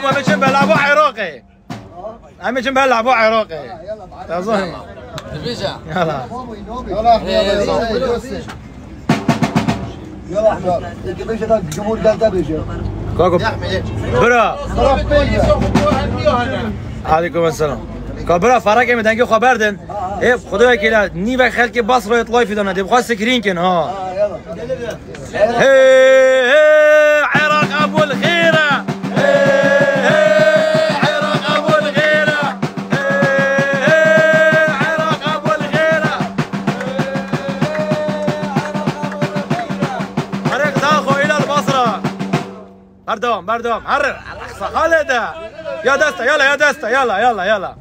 هم مشن بيلعبوا عراقي. هم مشن بيلعبوا عراقي. تظن. دبيجة. يلا. يلا احمد انت بيجي الجمهور قال دبيجة. كاكو. برا. عليكم السلام. كابرا فرق مدنگی خبر دن. ای خدای کلا نیو خلک باس رو اطلاع فیدانه دی بخواد سکرین کن ها. هی عراق ابو الخيره. عراق ابو الخيره. عراق ابو الخيره. طريق زاخو الى البصره. بردوم حرر اقصى خالد يا دسته يلا يا دسته يلا